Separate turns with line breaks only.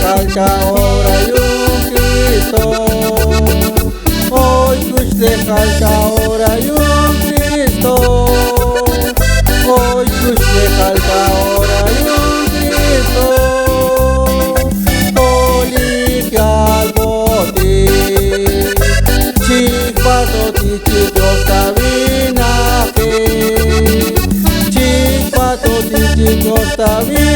calcha ahora y un Cristo. Hoy Kush de calcha ahora y un Cristo. Hoy Kush de calcha ahora y un Cristo. Coliquial boti, chipato ti chicos cabina que chipato ti chicos cabina.